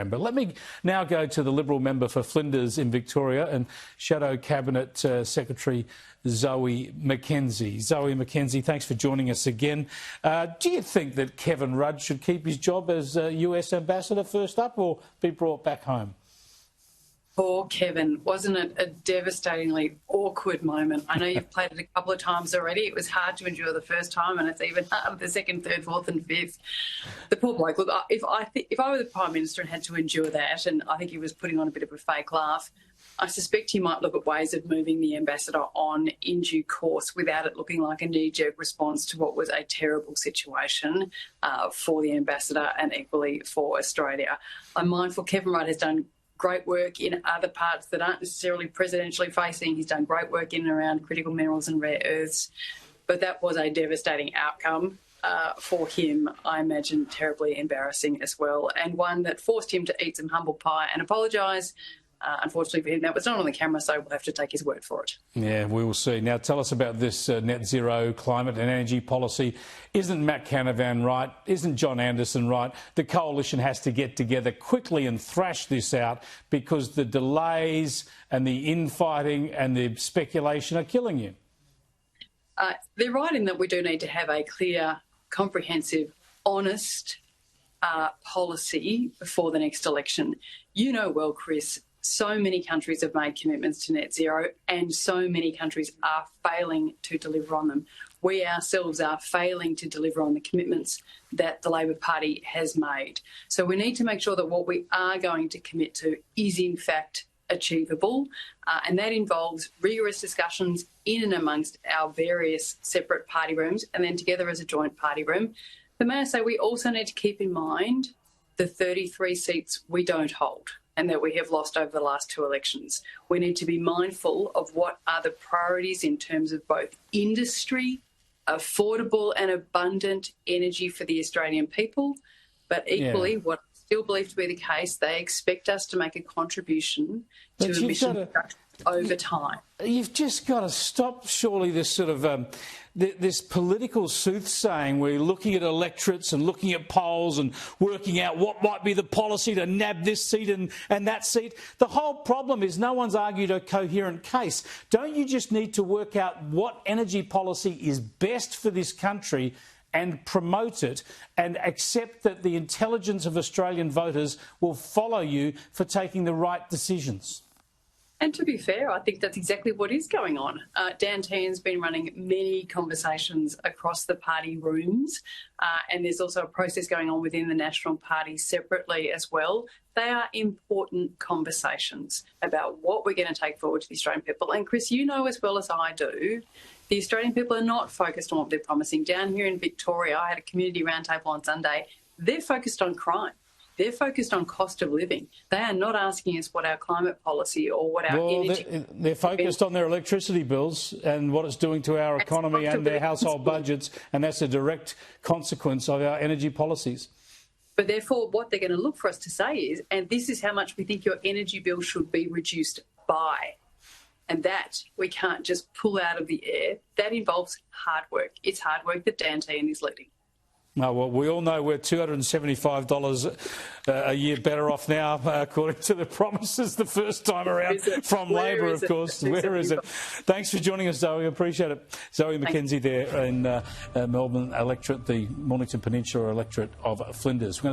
But let me now go to the Liberal member for Flinders in Victoria and Shadow Cabinet Secretary Zoe McKenzie. Zoe McKenzie, thanks for joining us again. Do you think that Kevin Rudd should keep his job as US Ambassador first up or be brought back home? Poor Kevin. Wasn't it a devastatingly awkward moment? I know you've played it a couple of times already. It was hard to endure the first time, and it's even hard the second, third, fourth and fifth. The poor bloke. Look, if I were the Prime Minister and had to endure that, and I think he was putting on a bit of a fake laugh, I suspect he might look at ways of moving the ambassador on in due course without it looking like a knee-jerk response to what was a terrible situation for the ambassador and equally for Australia. I'm mindful Kevin Rudd has done great work in other parts that aren't necessarily presidentially facing. He's done great work in and around critical minerals and rare earths, but that was a devastating outcome for him. I imagine terribly embarrassing as well, and one that forced him to eat some humble pie and apologise. Unfortunately for him, that was not on the camera, so we'll have to take his word for it. Yeah, we will see. Now, tell us about this net zero climate and energy policy. Isn't Matt Canavan right? Isn't John Anderson right? The coalition has to get together quickly and thrash this out because the delays and the infighting and the speculation are killing you. They're right in that we do need to have a clear, comprehensive, honest policy for the next election. You know well, Chris, so many countries have made commitments to net zero and so many countries are failing to deliver on them. We ourselves are failing to deliver on the commitments that the Labor Party has made. So we need to make sure that what we are going to commit to is in fact achievable, and that involves rigorous discussions in and amongst our various separate party rooms and then together as a joint party room. But may I say, we also need to keep in mind the 33 seats we don't hold and that we have lost over the last two elections. We need to be mindful of what are the priorities in terms of both industry, affordable and abundant energy for the Australian people, but equally what I still believe to be the case, they expect us to make a contribution to emission reduction over time. You've just got to stop, surely, this sort of this political soothsaying where you're looking at electorates and looking at polls and working out what might be the policy to nab this seat and that seat. The whole problem is no one's argued a coherent case. Don't you just need to work out what energy policy is best for this country and promote it and accept that the intelligence of Australian voters will follow you for taking the right decisions? And to be fair, I think that's exactly what is going on. Dan Tehan's been running many conversations across the party rooms, and there's also a process going on within the National Party separately as well. They are important conversations about what we're going to take forward to the Australian people. And Chris, you know as well as I do, the Australian people are not focused on what they're promising. Down here in Victoria, I had a community roundtable on Sunday. They're focused on crime. They're focused on cost of living. They are not asking us what our climate policy or what our energy... They're focused on their electricity bills and what it's doing to our economy and their household budgets, and that's a direct consequence of our energy policies. But therefore, what they're going to look for us to say is, and this is how much we think your energy bill should be reduced by. And that we can't just pull out of the air. That involves hard work. It's hard work that Dan Tehan is leading. No, well, we all know we're $275 a year better off now, according to the promises the first time around from Labor, of course. Where is it? Thanks for joining us, Zoe. Appreciate it. Zoe McKenzie there in Melbourne electorate, the Mornington Peninsula electorate of Flinders.